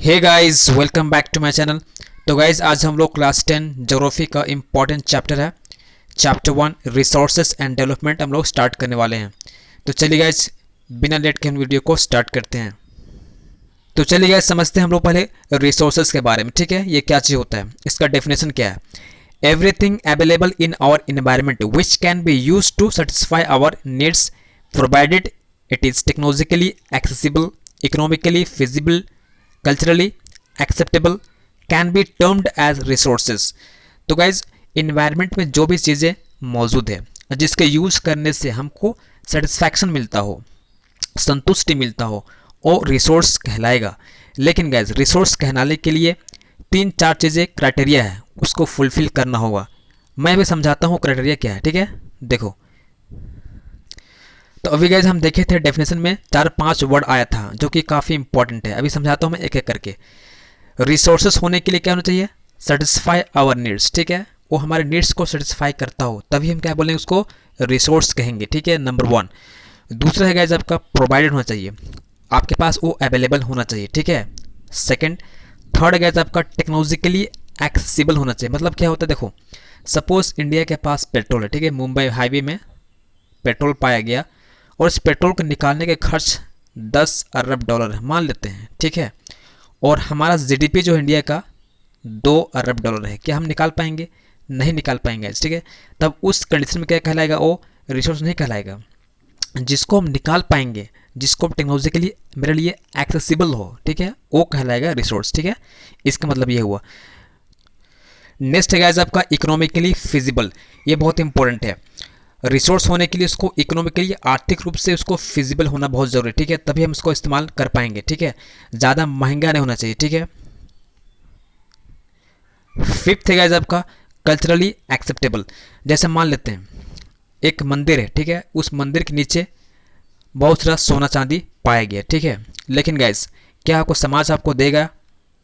Hey guys, welcome back to my channel. तो guys, आज हम लोग क्लास 10 ज्योग्राफी का इम्पॉर्टेंट चैप्टर है, चैप्टर 1 रिसोर्सेज एंड डेवलपमेंट हम लोग स्टार्ट करने वाले हैं। तो चलिए गाइस, बिना लेट के हम वीडियो को स्टार्ट करते हैं। तो चलिए गाइस, समझते हैं हम लोग पहले रिसोर्सेज के बारे में। ठीक है, ये क्या चीज़ होता है, इसका डेफिनेशन क्या है। Everything available in our environment which can be use to satisfy our needs provided it is technologically accessible, economically feasible, culturally acceptable, can be termed as resources. तो गाइज, इन्वायरमेंट में जो भी चीज़ें मौजूद है जिसके यूज करने से हमको सेटिस्फैक्शन मिलता हो, संतुष्टि मिलता हो, और रिसोर्स कहलाएगा। लेकिन गाइज, रिसोर्स कहलाने के लिए 3-4 चीज़ें क्राइटेरिया है, उसको फुलफिल करना होगा। मैं भी समझाता हूँ क्राइटेरिया क्या है। ठीक है, देखो। तो अभी गाइज हम देखे थे डेफिनेशन में 4-5 वर्ड आया था जो कि काफ़ी इंपॉर्टेंट है। अभी समझाता हूँ मैं एक एक करके। रिसोर्सेस होने के लिए क्या होना चाहिए, सेटिस्फाई आवर नीड्स। ठीक है, वो हमारे नीड्स को सेटिस्फाई करता हो तभी हम क्या बोलेंगे, उसको रिसोर्स कहेंगे। ठीक है, नंबर 1। दूसरा है गाइज आपका प्रोवाइडेड होना चाहिए, आपके पास वो अवेलेबल होना चाहिए। ठीक है, सेकेंड। थर्ड गाइज आपका टेक्नोलॉजिकली एक्सेसिबल होना चाहिए। मतलब क्या होता है, देखो, सपोज इंडिया के पास पेट्रोल है। ठीक है, मुंबई हाईवे में पेट्रोल पाया गया और इस पेट्रोल को निकालने के खर्च 10 अरब डॉलर है, मान लेते हैं। ठीक है, और हमारा जीडीपी जो इंडिया का 2 अरब डॉलर है, क्या हम निकाल पाएंगे? नहीं निकाल पाएंगे। ठीक है, तब उस कंडीशन में क्या कहलाएगा, वो रिसोर्स नहीं कहलाएगा। जिसको हम निकाल पाएंगे, जिसको टेक्नोलॉजिकली मेरे लिए एक्सेसिबल हो, ठीक है, वो कहलाएगा रिसोर्स। ठीक है, इसका मतलब ये हुआ। नेक्स्ट है गाइस आपका इकोनॉमिकली फिजिबल। ये बहुत इंपॉर्टेंट है। रिसोर्स होने के लिए उसको इकोनॉमिकली, आर्थिक रूप से उसको फिजिबल होना बहुत ज़रूरी है। ठीक है, तभी हम उसको इस्तेमाल कर पाएंगे। ठीक है, ज़्यादा महंगा नहीं होना चाहिए। ठीक है, फिफ्थ है गाइस आपका कल्चरली एक्सेप्टेबल। जैसे मान लेते हैं एक मंदिर है, ठीक है, उस मंदिर के नीचे बहुत सारा सोना चांदी पाया गया। ठीक है, लेकिन गाइस, क्या आपको समाज आपको देगा,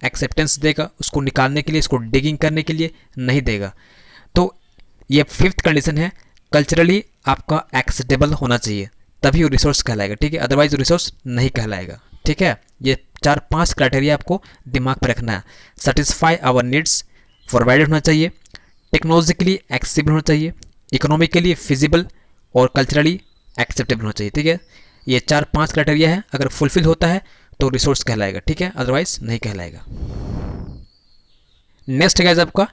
एक्सेप्टेंस देगा उसको निकालने के लिए, इसको डिगिंग करने के लिए? नहीं देगा। तो ये फिफ्थ कंडीशन है, कल्चरली आपका एक्सेप्टेबल होना चाहिए, तभी वो रिसोर्स कहलाएगा। ठीक है, अदरवाइज रिसोर्स नहीं कहलाएगा। ठीक है, ये 4-5 क्राइटेरिया आपको दिमाग पर रखना है। सेटिस्फाई आवर नीड्स, प्रोवाइडेड होना चाहिए, टेक्नोलॉजिकली एक्सेसिबल होना चाहिए, इकोनॉमिकली फिजिबल और कल्चरली एक्सेप्टेबल होना चाहिए। ठीक है, ये 4-5 क्राइटेरिया है, अगर फुलफिल होता है तो रिसोर्स कहलाएगा। ठीक है, अदरवाइज नहीं कहलाएगा। नेक्स्ट है आपका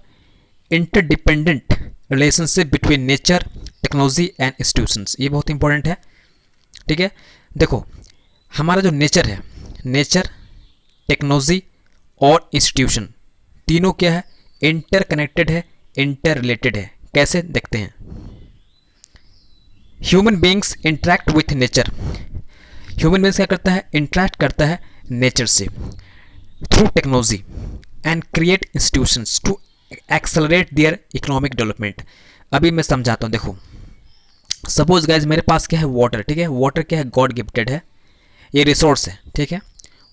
interdependent relationship between nature, technology and institutions. ये बहुत इंपॉर्टेंट है। ठीक है, देखो, हमारा जो नेचर है, नेचर, टेक्नोलॉजी और इंस्टीट्यूशन, तीनों क्या है, इंटरकनेक्टेड है, इंटर रिलेटेड है। कैसे देखते हैं। Human beings interact with nature. Human beings क्या करता है, इंटरेक्ट करता है नेचर से through technology and create institutions to accelerate their economic development. अभी मैं समझाता हूँ। देखो, सपोज गाइज मेरे पास क्या है, वाटर। ठीक है, वाटर क्या है, गॉड गिफ्टेड है, ये रिसोर्स है। ठीक है,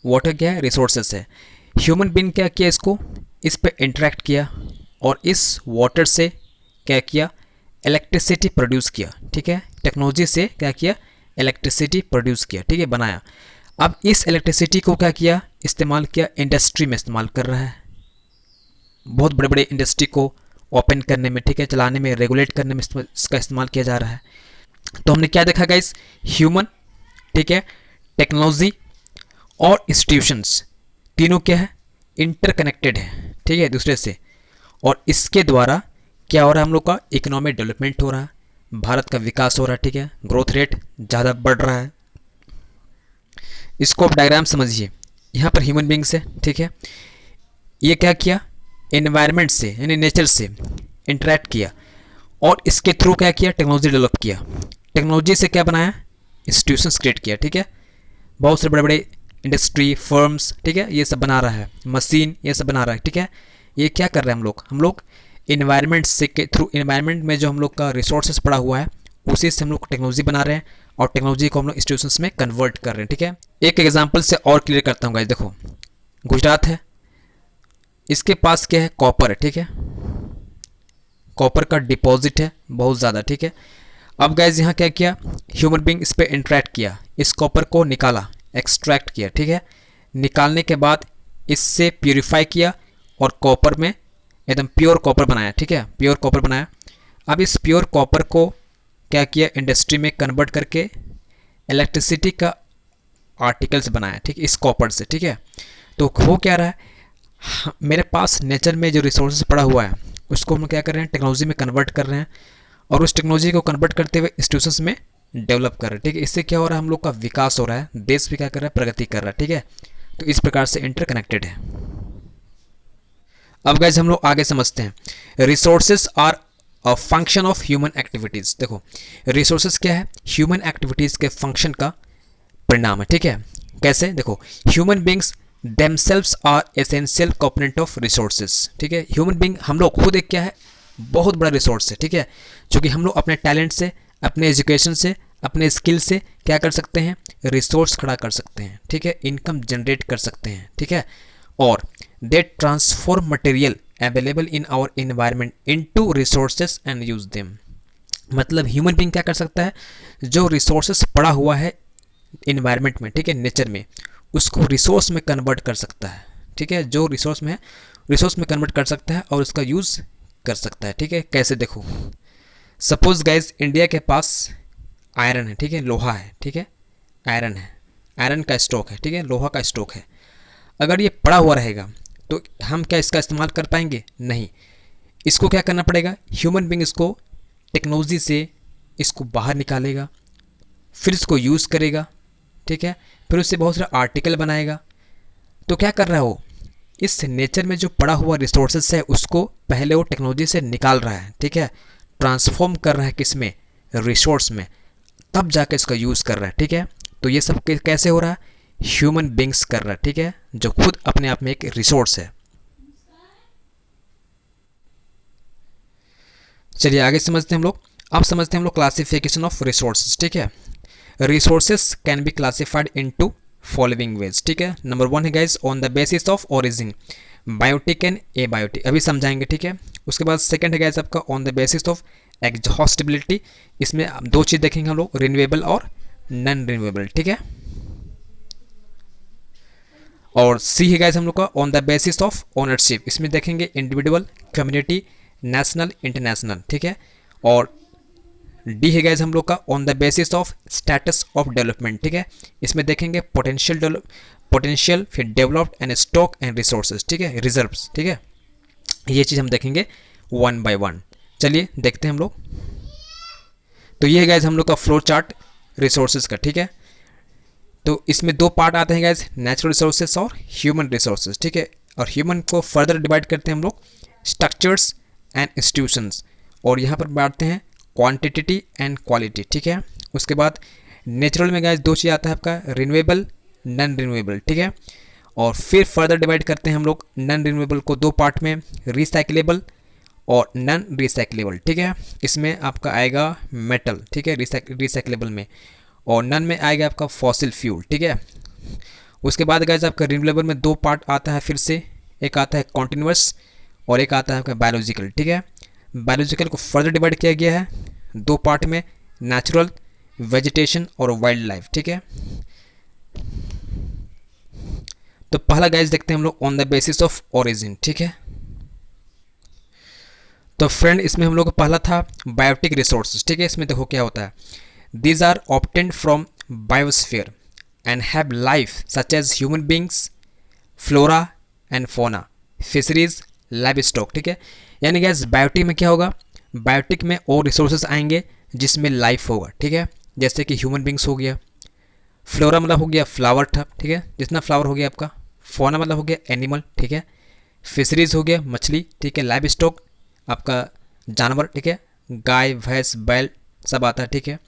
वाटर क्या है, रिसोर्सेस है। ह्यूमन बीइंग क्या किया, इसको, इस पे इंटरेक्ट किया और इस वाटर से क्या किया, इलेक्ट्रिसिटी प्रोड्यूस किया। ठीक है, टेक्नोलॉजी से क्या किया, इलेक्ट्रिसिटी प्रोड्यूस किया। ठीक है, बनाया। अब इस इलेक्ट्रिसिटी को क्या किया, इस्तेमाल किया, इंडस्ट्री में इस्तेमाल कर रहा है, बहुत बड़े बड़े इंडस्ट्री को ओपन करने में, ठीक है, चलाने में, रेगुलेट करने में इसका इस्तेमाल किया जा रहा है। तो हमने क्या देखा गाइस, ह्यूमन, ठीक है, टेक्नोलॉजी और इंस्टीट्यूशंस, तीनों क्या है, इंटरकनेक्टेड है। ठीक है, दूसरे से, और इसके द्वारा क्या हो रहा है, हम लोग का इकोनॉमिक डेवलपमेंट हो रहा है, भारत का विकास हो रहा है। ठीक है, ग्रोथ रेट ज़्यादा बढ़ रहा है। इसको आप डायग्राम समझिए, यहाँ पर ह्यूमन बींग्स है। ठीक है, ये क्या किया, एनवायरनमेंट से यानी नेचर से इंटरेक्ट किया और इसके थ्रू क्या किया, टेक्नोलॉजी डेवलप किया। टेक्नोलॉजी से क्या बनाया, इंस्टीट्यूशंस क्रिएट किया। ठीक है, बहुत से बड़े बड़े इंडस्ट्री, फर्म्स, ठीक है, ये सब बना रहा है, मशीन, ये सब बना रहा है। ठीक है, ये क्या कर रहे हैं हम लोग एनवायरनमेंट से के थ्रू, एनवायरनमेंट में जो हम लोग का रिसोर्सेज पड़ा हुआ है उसी से हम लोग टेक्नोलॉजी बना रहे हैं और टेक्नोलॉजी को हम लोग इंस्टीट्यूशंस में कन्वर्ट कर रहे हैं। ठीक है, एक एग्जाम्पल से और क्लियर करता हूँ गाइस। देखो, गुजरात है, इसके पास क्या है, कॉपर है। ठीक है, कॉपर का डिपॉजिट है बहुत ज़्यादा। ठीक है, अब गाइस यहाँ क्या किया, ह्यूमन बीइंग इस पर इंटरेक्ट किया, इस कॉपर को निकाला, एक्सट्रैक्ट किया। ठीक है, निकालने के बाद इससे प्यूरिफाई किया और कॉपर में एकदम प्योर कॉपर बनाया, ठीक है, प्योर कॉपर बनाया। अब इस प्योर कॉपर को क्या किया, इंडस्ट्री में कन्वर्ट करके इलेक्ट्रिसिटी का आर्टिकल्स बनाया, ठीक है, इस कॉपर से, ठीक है। तो हो क्या रहा है, मेरे पास नेचर में जो रिसोर्सेज पड़ा हुआ है उसको हम क्या कर रहे हैं, टेक्नोलॉजी में कन्वर्ट कर रहे हैं, और उस टेक्नोलॉजी को कन्वर्ट करते हुए इंस्टीट्यूशंस में डेवलप कर रहे हैं, ठीक है। इससे क्या हो रहा है, हम लोग का विकास हो रहा है, देश भी क्या कर रहा है, प्रगति कर रहा है, ठीक है। तो इस प्रकार से इंटरकनेक्टेड है। अब गाइस हम लोग आगे समझते हैं, resources are a function of human activities. देखो रिसोर्सेज क्या है, ह्यूमन एक्टिविटीज़ के फंक्शन का परिणाम है, ठीक है। कैसे, देखो human beings themselves are essential component of resources, ठीक है। ह्यूमन बींग हम लोग खुद एक क्या है, बहुत बड़ा रिसोर्स है, ठीक है, जो कि हम लोग अपने टैलेंट से, अपने एजुकेशन से, अपने स्किल से क्या कर सकते हैं, रिसोर्स खड़ा कर सकते हैं, ठीक है, इनकम जनरेट कर सकते हैं, ठीक है। और they transform material available in our environment into resources and use them. मतलब ह्यूमन बींग क्या कर सकता है, जो रिसोर्सेज पड़ा हुआ है इन्वायरमेंट में, ठीक है, नेचर में, उसको रिसोर्स में कन्वर्ट कर सकता है, ठीक है, जो रिसोर्स में है रिसोर्स में कन्वर्ट कर सकता है और उसका यूज़ कर सकता है, ठीक है। कैसे, देखो सपोज गाइज इंडिया के पास आयरन है, ठीक है, लोहा है, ठीक है, आयरन है, आयरन का स्टॉक है, ठीक है, लोहा का स्टॉक है। अगर ये पड़ा हुआ रहेगा तो हम क्या इसका इस्तेमाल कर पाएंगे, नहीं। इसको क्या करना पड़ेगा, ह्यूमन बींग इसको टेक्नोलॉजी से इसको बाहर निकालेगा, फिर इसको यूज़ करेगा, ठीक है, फिर उससे बहुत सारा आर्टिकल बनाएगा। तो क्या कर रहा है वो, इस नेचर में जो पड़ा हुआ रिसोर्सेस है उसको पहले वो टेक्नोलॉजी से निकाल रहा है, ठीक है, ट्रांसफॉर्म कर रहा है किस में, रिसोर्स में, तब जाके इसका यूज़ कर रहा है, ठीक है। तो ये सब कैसे हो रहा है, ह्यूमन बींग्स कर रहा है, ठीक है, जो खुद अपने आप में एक रिसोर्स है। चलिए आगे समझते हैं हम लोग। अब समझते हैं हम लोग क्लासिफिकेशन ऑफ रिसोर्सेज, ठीक है। Resources can be classified into following ways, ठीक है। नंबर 1 है guys on the basis of origin, biotic and abiotic, अभी समझाएंगे, ठीक है। उसके बाद सेकंड है गाइज आपका on the basis of exhaustibility, इसमें दो चीज़ देखेंगे हम लोग, रिन्यूएबल और नॉन रिन्यूएबल, ठीक है। और सी है गाइज हम लोग का on the basis of ownership, इसमें देखेंगे इंडिविजुअल, कम्युनिटी, नेशनल, इंटरनेशनल, ठीक है। और डी है गाइज हम लोग का on the basis of status of development, ठीक है, इसमें देखेंगे पोटेंशियल, फिर developed and stock and resources, ठीक है, रिजर्व्स, ठीक है। ये चीज़ हम देखेंगे 1 by 1। चलिए देखते हैं हम लोग। तो ये है गाइज हम लोग का फ्लो चार्ट रिसोर्सेज का, ठीक है। तो इसमें दो पार्ट आते हैं गाइज, नेचुरल रिसोर्सेज और ह्यूमन रिसोर्सेज, ठीक है। और ह्यूमन को फर्दर डिवाइड करते हैं हम लोग स्ट्रक्चर्स एंड इंस्टीट्यूशंस, और यहाँ पर बांटते हैं क्वांटिटी एंड क्वालिटी, ठीक है। उसके बाद नेचुरल में गाइज दो चीज़ आता है आपका, रिन्यूएबल, नॉन रिन्यूएबल, ठीक है। और फिर फर्दर डिवाइड करते हैं हम लोग नॉन रिन्यूएबल को दो पार्ट में, रिसाइकलेबल और नॉन रिसाइकलेबल, ठीक है। इसमें आपका आएगा मेटल, ठीक है, रिसाइकलेबल में, और नॉन में आएगा आपका फॉसिल फ्यूल, ठीक है। उसके बाद गाइज आपका रिन्यूएबल में दो पार्ट आता है फिर से, एक आता है कॉन्टिन्यूस और एक आता है आपका बायोलॉजिकल, ठीक है। बायोलॉजिकल को फर्दर डिवाइड किया गया है दो पार्ट में, नेचुरल, वेजिटेशन और वाइल्ड लाइफ, ठीक है। तो पहला गाइज देखते हैं हम लोग on the basis of origin, ठीक है। तो फ्रेंड इसमें हम लोग का पहला था बायोटिक रिसोर्सेज, ठीक है। इसमें देखो क्या होता है, these are obtained from biosphere and have life such as human beings, flora and fauna, fisheries, livestock, ठीक है। यानी गैस बायोटिक में क्या होगा, बायोटिक में और रिसोर्सेज आएंगे जिसमें लाइफ होगा, ठीक है, जैसे कि ह्यूमन बींग्स हो गया, फ्लोरा मतलब हो गया फ्लावर था, ठीक है, जितना फ्लावर हो गया आपका, फोना मतलब हो गया एनिमल, ठीक है, फिशरीज हो गया मछली, ठीक है, लाइव स्टॉक आपका जानवर, ठीक है, गाय, भैंस, बैल सब आता है, ठीक है।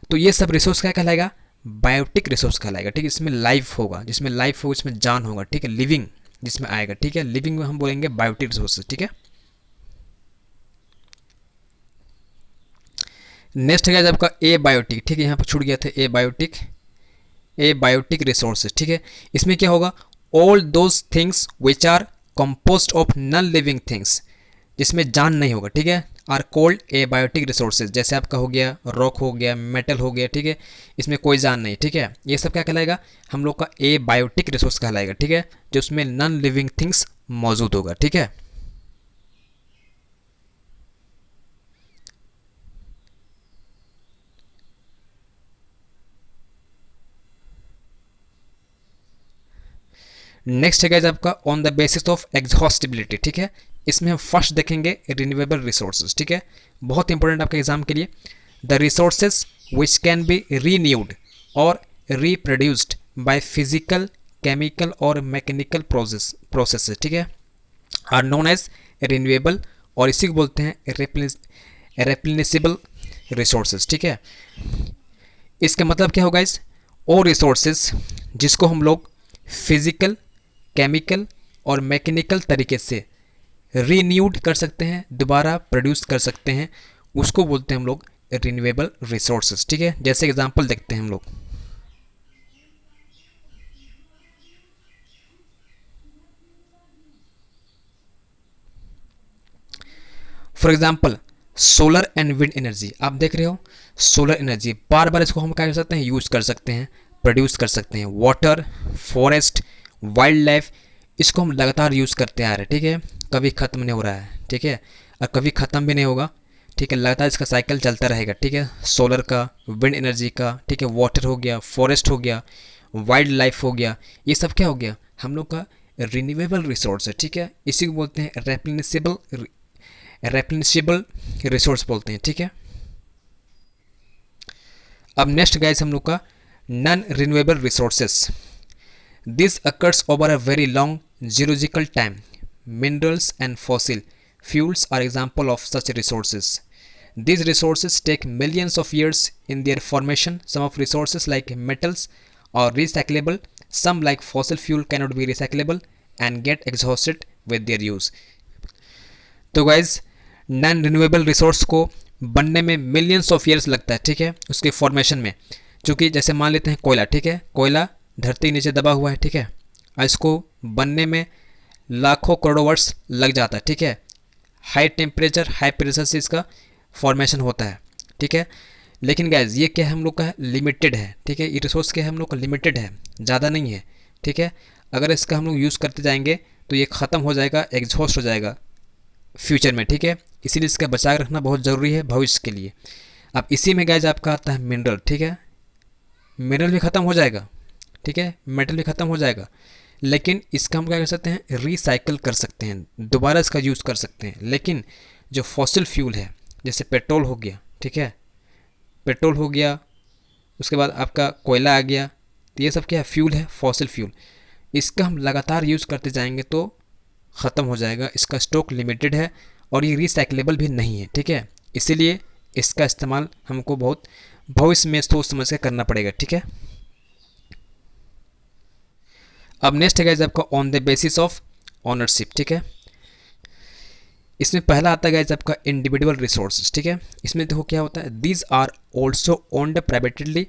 तो ये सब रिसोर्स क्या कहलाएगा, बायोटिक रिसोर्स कहलाएगा, ठीक है। इसमें लाइफ होगा, जिसमें लाइफ होगा इसमें जान होगा, ठीक है, लिविंग जिसमें आएगा, ठीक है। लिविंग में हम बोलेंगे बायोटिक रिसोर्सेज, ठीक है। नेक्स्ट है आपका ए बायोटिक, ठीक है, यहाँ पर छूट गया था ए बायोटिक रिसोर्सेज, ठीक है। इसमें क्या होगा, all those things which are composed of non living things, जिसमें जान नहीं होगा, ठीक है, आर कोल्ड एबायोटिक रिसोर्सेज। जैसे आपका हो गया रॉक हो गया, मेटल हो गया, ठीक है, इसमें कोई जान नहीं, ठीक है, ये सब क्या कहलाएगा, हम लोग का एबायोटिक रिसोर्स कहलाएगा, ठीक है, जो उसमें नॉन लिविंग थिंग्स मौजूद होगा, ठीक है। नेक्स्ट है गाइस आपका on the basis of exhaustibility, ठीक है, इसमें हम फर्स्ट देखेंगे रिन्यूएबल रिसोर्सेज, ठीक है, बहुत इंपॉर्टेंट आपके एग्जाम के लिए। The resources which can B renewed और रीप्रोड्यूस्ड बाय फिजिकल, केमिकल और मैकेनिकल प्रोसेस, ठीक है, आर नोन एज रिन्यूएबल, और इसी को बोलते हैं रेप्लेनिसेबल रिसोर्सेज, ठीक है। इसका मतलब क्या होगा इस वो रिसोर्सेज जिसको हम लोग फिजिकल, केमिकल और मैकेनिकल तरीके से रीन्यूड कर सकते हैं, दोबारा प्रोड्यूस कर सकते हैं, उसको बोलते हैं हम लोग रिन्यूएबल रिसोर्सेज, ठीक है। जैसे एग्जांपल देखते हैं हम लोग, for example solar and wind energy, आप देख रहे हो सोलर एनर्जी, बार बार इसको हम क्या कर सकते हैं, यूज कर सकते हैं, प्रोड्यूस कर सकते हैं। वाटर, फॉरेस्ट, वाइल्ड लाइफ, इसको हम लगातार यूज़ करते आ रहे हैं, ठीक है, कभी ख़त्म नहीं हो रहा है, ठीक है, और कभी ख़त्म भी नहीं होगा, ठीक है, लगातार इसका साइकिल चलता रहेगा, ठीक है, सोलर का, विंड एनर्जी का, ठीक है, वाटर हो गया, फॉरेस्ट हो गया, वाइल्ड लाइफ हो गया, ये सब क्या हो गया, हम लोग का रिन्यूएबल रिसोर्स है, ठीक है, इसी को बोलते हैं रेप्लेनिसेबल रिसोर्स बोलते हैं, ठीक है। अब नेक्स्ट गाइस हम लोग का non renewable resources, this occurs over a very long geological time, minerals and fossil fuels are example of such resources. These resources take millions of years in their formation. Some of resources like metals are recyclable, some like fossil fuel cannot be recyclable and get exhausted with their use. तो guys non renewable resource को बनने में millions of years लगता है, ठीक है, उसके formation में, चूँकि जैसे मान लेते हैं कोयला, ठीक है, कोयला धरती के नीचे दबा हुआ है, ठीक है, और इसको बनने में लाखों करोड़ों वर्ष लग जाता है, ठीक है, हाई टेम्परेचर हाई प्रेशर से इसका फॉर्मेशन होता है, ठीक है। लेकिन गैस ये क्या है, हम लोग का लिमिटेड है, ठीक है, ये रिसोर्स क्या है, हम लोग का लिमिटेड है, ज़्यादा नहीं है, ठीक है, अगर इसका हम लोग यूज़ करते जाएंगे तो ये ख़त्म हो जाएगा, एग्जॉस्ट हो जाएगा फ्यूचर में, ठीक है, इसीलिए इसका बचा रखना बहुत ज़रूरी है भविष्य के लिए। अब इसी में गैस आपका आता है मिनरल, ठीक है, मिनरल भी ख़त्म हो जाएगा, ठीक है, मेटल भी ख़त्म हो जाएगा, लेकिन इसका हम क्या कर सकते हैं, रिसाइकल कर सकते हैं, दोबारा इसका यूज़ कर सकते हैं। लेकिन जो फॉसिल फ्यूल है, जैसे पेट्रोल हो गया, ठीक है, पेट्रोल हो गया, उसके बाद आपका कोयला आ गया, तो ये सब क्या है, फ्यूल है, फॉसिल फ्यूल, इसका हम लगातार यूज़ करते जाएंगे तो ख़त्म हो जाएगा, इसका स्टॉक लिमिटेड है और ये रिसाइकलेबल भी नहीं है, ठीक है, इसीलिए इसका इस्तेमाल हमको बहुत भविष्य में सोच समझ के करना पड़ेगा, ठीक है। अब नेक्स्ट है गाइस आपका on the basis of ownership, ठीक है, इसमें पहला आता है गाइस आपका इंडिविजुअल रिसोर्सेज, ठीक है, इसमें देखो क्या होता है, these are also owned privately,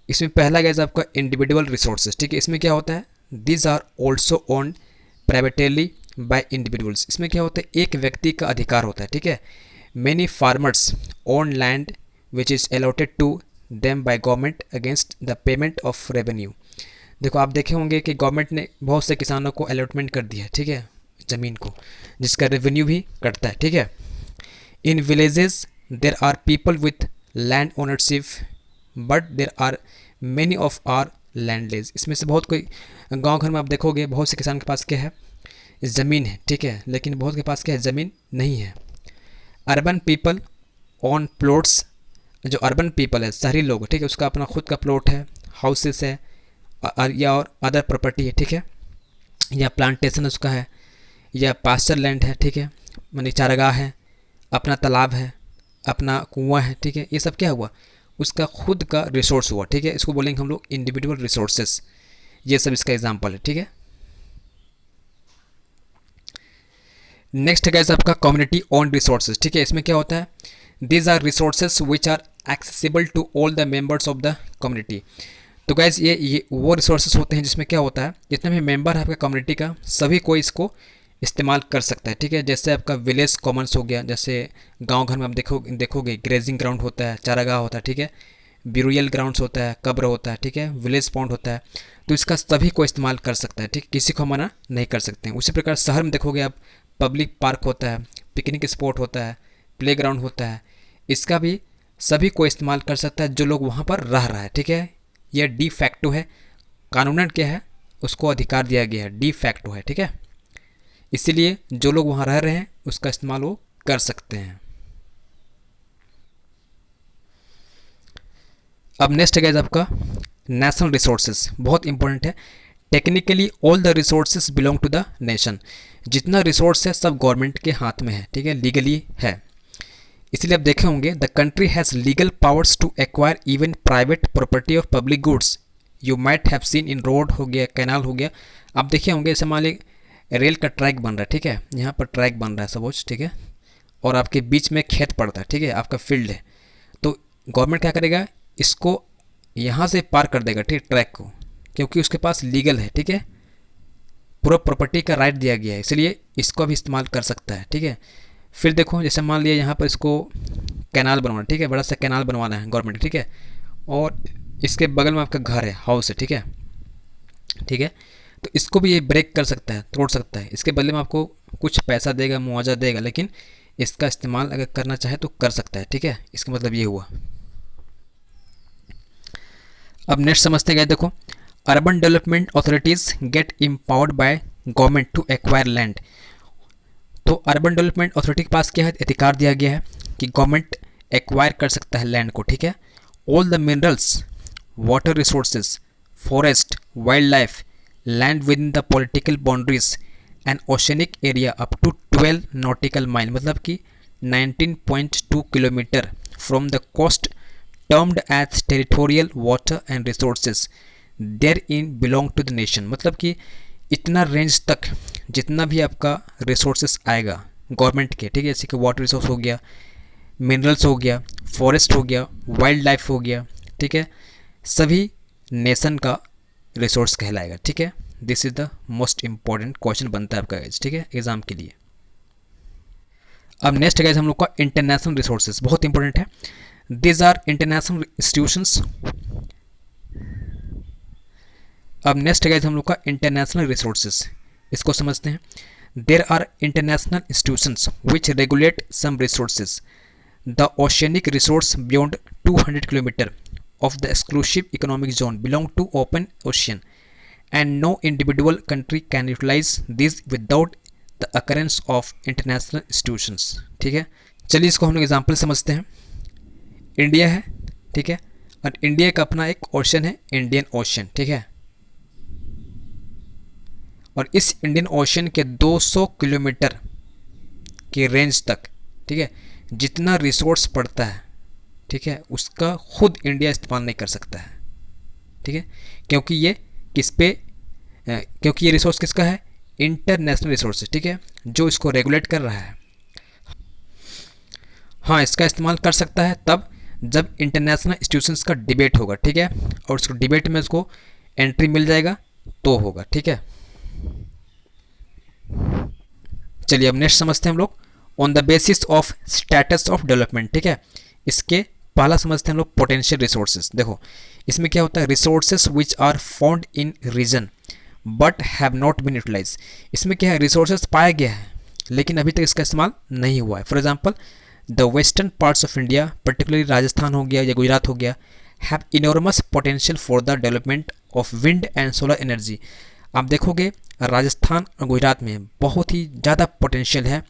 इसमें पहला गाइस आपका इंडिविजुअल रिसोर्सेज, ठीक है, इसमें क्या होता है, these are also owned privately by individuals, इसमें क्या होता है, एक व्यक्ति का अधिकार होता है, ठीक है, many farmers own land which is allotted to them by government against the payment of revenue. देखो आप देखे होंगे कि गवर्नमेंट ने बहुत से किसानों को अलॉटमेंट कर दिया है, ठीक है, ज़मीन को, जिसका रेवेन्यू भी कटता है, ठीक है। In villages there are people with land ownership but there are many of are landless, इसमें से बहुत कोई गांव घर में आप देखोगे बहुत से किसान के पास क्या है, ज़मीन है, ठीक है, लेकिन बहुत के पास क्या है, ज़मीन नहीं है। अर्बन पीपल ऑन प्लॉट्स, जो अर्बन पीपल है, शहरी लोग, ठीक है, उसका अपना खुद का प्लॉट है, हाउसेस है, या और अदर प्रॉपर्टी है, ठीक है, या प्लांटेशन उसका है, या पास्चर लैंड है, ठीक है, मानी चारागाह है, अपना तालाब है, अपना कुआं है, ठीक है, ये सब क्या हुआ, उसका खुद का रिसोर्स हुआ, ठीक है, इसको बोलेंगे हम लोग इंडिविजुअल रिसोर्सेस, ये सब इसका एग्जाम्पल है, ठीक है। नेक्स्ट है आपका कम्युनिटी ओन रिसोर्सेज, ठीक है, इसमें क्या होता है, these are resources which are accessible to all the members of the community. तो गैस ये वो रिसोर्सेज होते हैं जिसमें क्या होता है, जितने भी मेंबर है आपके कम्युनिटी का, सभी को इसको इस्तेमाल कर सकता है, ठीक है। जैसे आपका विलेज कॉमन्स हो गया, जैसे गांव घर में आप देखोगे ग्रेजिंग ग्राउंड होता है, चारागाह होता है, ठीक है, ब्यूरियल ग्राउंड्स होता है, कब्र होता है, ठीक है, विलेज पॉन्ड होता है। तो इसका सभी को इस्तेमाल कर सकता है, ठीक, किसी को मना नहीं कर सकते हैं। उसी प्रकार शहर में देखोगे आप पब्लिक पार्क होता है, पिकनिक स्पॉट होता है, प्ले ग्राउंड होता है, इसका भी सभी को इस्तेमाल कर सकता है जो लोग वहाँ पर रह रहा है, ठीक है। यह डी फैक्टो है, कानूनन क्या है, उसको अधिकार दिया गया है, डी फैक्टो है, ठीक है। इसीलिए जो लोग वहाँ रह रहे हैं उसका इस्तेमाल वो कर सकते हैं। अब नेक्स्ट है आपका नेशनल रिसोर्सेज, बहुत इंपॉर्टेंट है। Technically all the resources belong to the nation, जितना रिसोर्स है सब गवर्नमेंट के हाथ में है, ठीक है, लीगली है। इसलिए आप देखे होंगे the country has legal powers to acquire even private property of public goods. You might have seen in road हो गया, कैनाल हो गया, आप देखे होंगे जैसे मान ली रेल का ट्रैक बन रहा है, ठीक है, यहाँ पर ट्रैक बन रहा है सपोज, ठीक है, और आपके बीच में खेत पड़ता है, ठीक है, आपका फील्ड है, तो गवर्नमेंट क्या करेगा, इसको यहाँ से पार कर देगा, ठीक, ट्रैक को, क्योंकि उसके पास लीगल है, ठीक है, पूरा प्रॉपर्टी का राइट दिया गया है, इसलिए इसको भी इस्तेमाल कर सकता है, ठीक है। फिर देखो जैसे मान लिया यहाँ पर इसको कैनाल बनवाना, ठीक है, बड़ा सा कैनाल बनवाना है गवर्नमेंट, ठीक है, और इसके बगल में आपका घर है, हाउस है, ठीक है, ठीक है, तो इसको भी ये ब्रेक कर सकता है, तोड़ सकता है, इसके बदले में आपको कुछ पैसा देगा, मुआवजा देगा, लेकिन इसका इस्तेमाल अगर करना चाहे तो कर सकता है, ठीक है, इसका मतलब ये हुआ। अब नेक्स्ट समझते गए, देखो urban development authorities get empowered by government to acquire land. तो अर्बन डेवलपमेंट अथॉरिटी के पास क्या है, अधिकार दिया गया है कि गवर्नमेंट एक्वायर कर सकता है लैंड को, ठीक है। All the minerals, water resources, forest, wild life, land within the political boundaries and oceanic area up to 12 nautical mile, मतलब कि 19.2 kilometre from the coast termed as territorial water and resources therein belong to the nation, मतलब कि इतना range तक जितना भी आपका resources आएगा गवर्नमेंट के, ठीक है, जैसे कि वाटर रिसोर्स हो गया, मिनरल्स हो गया, फॉरेस्ट हो गया, वाइल्ड लाइफ हो गया, ठीक है, सभी नेशन का रिसोर्स कहलाएगा, ठीक है। This is the most important question बनता है आपका, ठीक है, एग्जाम के लिए। अब नेक्स्ट है हम लोग का इंटरनेशनल रिसोर्सेज, बहुत इंपॉर्टेंट है। This are international institutions. अब नेक्स्ट है हम लोग का इंटरनेशनल रिसोर्सेज, इसको समझते हैं। There are international institutions which regulate some resources, the oceanic resource beyond 200 kilometre of the exclusive economic zone belong to open ocean and no individual country can utilize these without the occurrence of international institutions, ठीक है। चलिए इसको हम लोग example समझते हैं। India है, ठीक है, और इंडिया का अपना एक ओशन है, इंडियन ओशन, ठीक है, और इस इंडियन ओशन के 200 किलोमीटर के रेंज तक, ठीक है, जितना रिसोर्स पड़ता है, ठीक है, उसका खुद इंडिया इस्तेमाल नहीं कर सकता है, ठीक है, क्योंकि ये किस पे, क्योंकि ये रिसोर्स किसका है, इंटरनेशनल रिसोर्स, ठीक है, जो इसको रेगुलेट कर रहा है। हाँ, इसका इस्तेमाल कर सकता है तब जब इंटरनेशनल इंस्टीट्यूशंस का डिबेट होगा, ठीक है, और उसको डिबेट में उसको एंट्री मिल जाएगा तो होगा, ठीक है। चलिए अब नेक्स्ट समझते हैं हम लोग on the basis of status of development, ठीक है। इसके पहला समझते हैं हम लोग पोटेंशियल रिसोर्सेज। देखो इसमें क्या होता है, resources which are found in region but have not been utilize. इसमें क्या है, रिसोर्सेज पाया गया है लेकिन अभी तक इसका इस्तेमाल नहीं हुआ है। For example the western parts of India, particularly Rajasthan हो गया या गुजरात हो गया, have enormous potential for the development of wind and solar energy. आप देखोगे राजस्थान और गुजरात में बहुत ही ज़्यादा पोटेंशियल है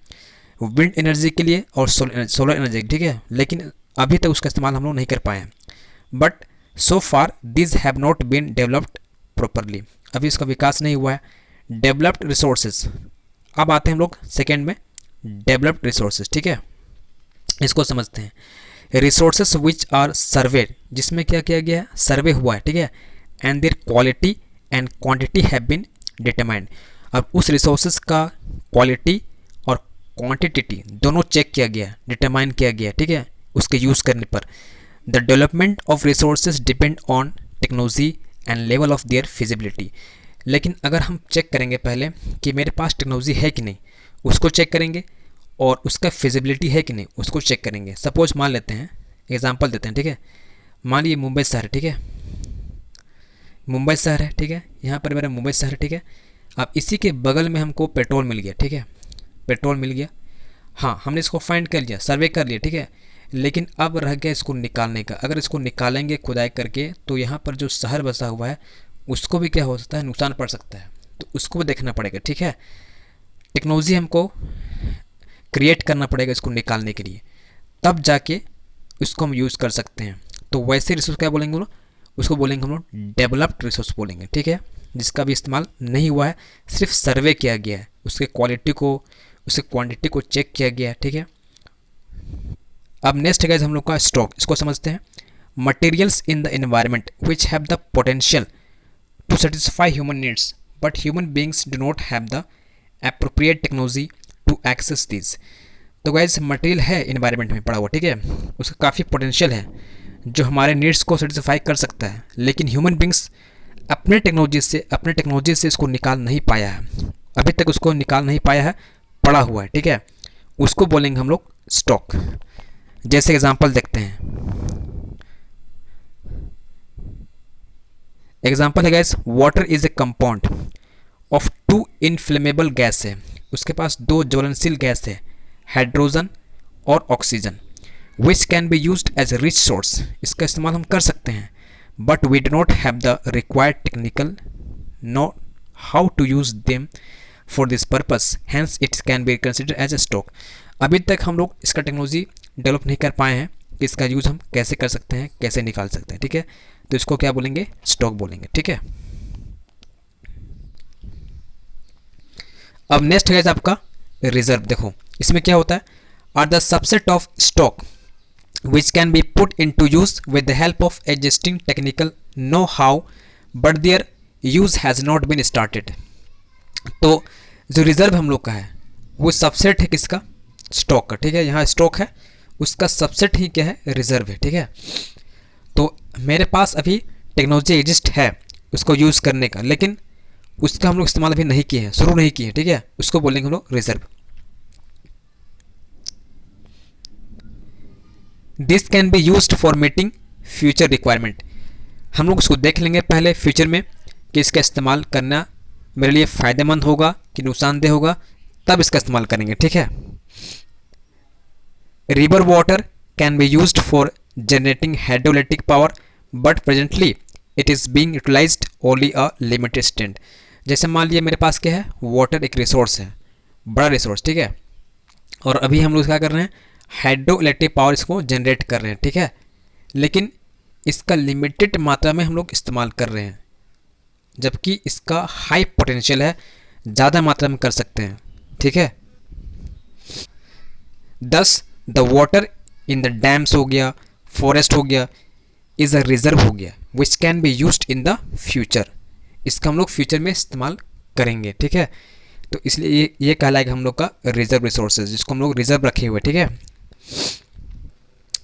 विंड एनर्जी के लिए और सोलर एनर्जी, ठीक है, लेकिन अभी तक उसका इस्तेमाल हम लोग नहीं कर पाए हैं। But so far this have not been developed properly, अभी इसका विकास नहीं हुआ है। डेवलप्ड रिसोर्सेज, अब आते हैं हम लोग सेकेंड में, डेवलप्ड रिसोर्सेज, ठीक है, इसको समझते हैं। रिसोर्सेज विच आर सर्वेड, जिसमें क्या किया गया है, सर्वे हुआ है, ठीक है, and their quality and quantity have been determined. अब उस रिसोर्सेज का क्वालिटी और क्वांटिटी दोनों चेक किया गया, डिटरमाइन किया गया, ठीक है, उसके यूज़ करने पर। The development of resources depend on technology and level of their feasibility. लेकिन अगर हम चेक करेंगे पहले कि मेरे पास टेक्नोलॉजी है कि नहीं, उसको चेक करेंगे, और उसका फिजिबिलिटी है कि नहीं उसको चेक करेंगे। सपोज मान लेते हैं, एग्जांपल देते हैं, ठीक है। मान लीजिए मुंबई शहर, ठीक है, मुंबई शहर है, ठीक है, यहाँ पर मेरा मुंबई शहर है, ठीक है। अब इसी के बगल में हमको पेट्रोल मिल गया, ठीक है, पेट्रोल मिल गया। हाँ, हमने इसको फाइंड कर लिया, सर्वे कर लिया, ठीक है। लेकिन अब रह गया इसको निकालने का। अगर इसको निकालेंगे खुदाई करके तो यहाँ पर जो शहर बसा हुआ है उसको भी क्या हो सकता है, नुकसान पड़ सकता है, तो उसको भी देखना पड़ेगा, ठीक है। टेक्नोलॉजी हमको क्रिएट करना पड़ेगा इसको निकालने के लिए, तब जाके इसको हम यूज़ कर सकते हैं। तो वैसे रिसोर्स क्या बोलेंगे लोग, उसको बोलेंगे हम लोग डेवलप्ड रिसोर्स बोलेंगे, ठीक है, जिसका भी इस्तेमाल नहीं हुआ है, सिर्फ सर्वे किया गया है, उसके क्वालिटी को, उसके क्वांटिटी को चेक किया गया है, ठीक है। अब नेक्स्ट है हम लोग का स्टॉक, इसको समझते हैं। Materials in the environment which have the potential to satisfy human needs but human beings do not have the appropriate technology to access this. तो गाइस मटेरियल है इन्वायरमेंट में पड़ा हुआ, ठीक है, उसका काफ़ी पोटेंशियल है जो हमारे नीड्स को सेटिस्फाई कर सकता है, लेकिन ह्यूमन बींग्स अपने टेक्नोलॉजी से इसको निकाल नहीं पाया है, अभी तक उसको निकाल नहीं पाया है, पड़ा हुआ है, ठीक है। उसको बोलेंगे हम लोग स्टॉक। जैसे एग्जांपल देखते हैं, एग्जांपल है guys, water is a compound of two inflammable gas है, उसके पास दो ज्वलनशील गैस है, हाइड्रोजन और oxygen, which can be used as a rich source, इसका इस्तेमाल हम कर सकते हैं, but we do not have the required technical know how to use them for this purpose, hence it can be consider as a stock. अभी तक हम लोग इसका टेक्नोलॉजी डेवलप नहीं कर पाए हैं कि इसका यूज़ हम कैसे कर सकते हैं, कैसे निकाल सकते हैं, ठीक है। तो इसको क्या बोलेंगे, स्टॉक बोलेंगे, ठीक है। अब नेक्स्ट है आपका रिजर्व। देखो इसमें क्या होता है, are the subset of stock which can be put into use with the help of existing technical know how but their use has not been started. तो जो रिजर्व हम लोग का है वो सबसेट है किसका, स्टॉक का, ठीक है। यहाँ स्टॉक है, उसका सबसेट ही क्या है, रिजर्व है, ठीक है। तो मेरे पास अभी टेक्नोलॉजी एग्जिस्ट है उसको यूज़ करने का, लेकिन उसका हम लोग इस्तेमाल अभी नहीं किए हैं, शुरू नहीं किए हैं, ठीक है, उसको बोलेंगे हम लोग reserve. This can be used for meeting future requirement. हम लोग उसको देख लेंगे पहले फ्यूचर में कि इसका इस्तेमाल करना मेरे लिए फ़ायदेमंद होगा कि नुकसानदेह होगा, तब इसका इस्तेमाल करेंगे, ठीक है। River water can be used for generating hydroelectric power but presently it is being utilized only a limited extent. जैसे मान लिया मेरे पास क्या है, वाटर एक रिसोर्स है, बड़ा रिसोर्स, ठीक है, और अभी हम लोग क्या कर रहे हैं, हाइड्रो इलेक्ट्रिक पावर इसको जनरेट कर रहे हैं, ठीक है, लेकिन इसका लिमिटेड मात्रा में हम लोग इस्तेमाल कर रहे हैं, जबकि इसका हाई पोटेंशियल है, ज़्यादा मात्रा में कर सकते हैं, ठीक है। दस the water in the dams हो गया, फॉरेस्ट हो गया, इज़ अ रिजर्व हो गया विच can be used in the future, इसका हम लोग फ्यूचर में इस्तेमाल करेंगे, ठीक है। तो इसलिए ये कहलाएगा हम लोग का रिजर्व रिसोर्सेज, जिसको हम लोग रिजर्व रखे हुए, ठीक है।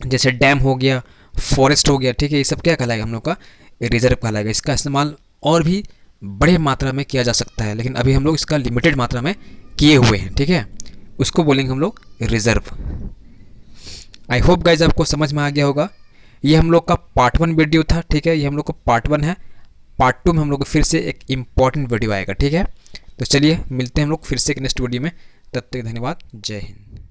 जैसे डैम हो गया, फॉरेस्ट हो गया, ठीक है, ये सब क्या कहलाएगा, हम लोग का रिजर्व कहलाएगा। इसका इस्तेमाल और भी बड़े मात्रा में किया जा सकता है, लेकिन अभी हम लोग इसका लिमिटेड मात्रा में किए हुए हैं, ठीक है, उसको बोलेंगे हम लोग रिजर्व। आई होप गाइज आपको समझ में आ गया होगा। ये हम लोग का पार्ट 1 वीडियो था, ठीक है, ये हम लोग का पार्ट 1 है। पार्ट 2 में हम लोग को फिर से एक इम्पॉर्टेंट वीडियो आएगा, ठीक है। तो चलिए मिलते हैं हम लोग फिर से एक नेक्स्ट वीडियो में, तब तक धन्यवाद, जय हिंद।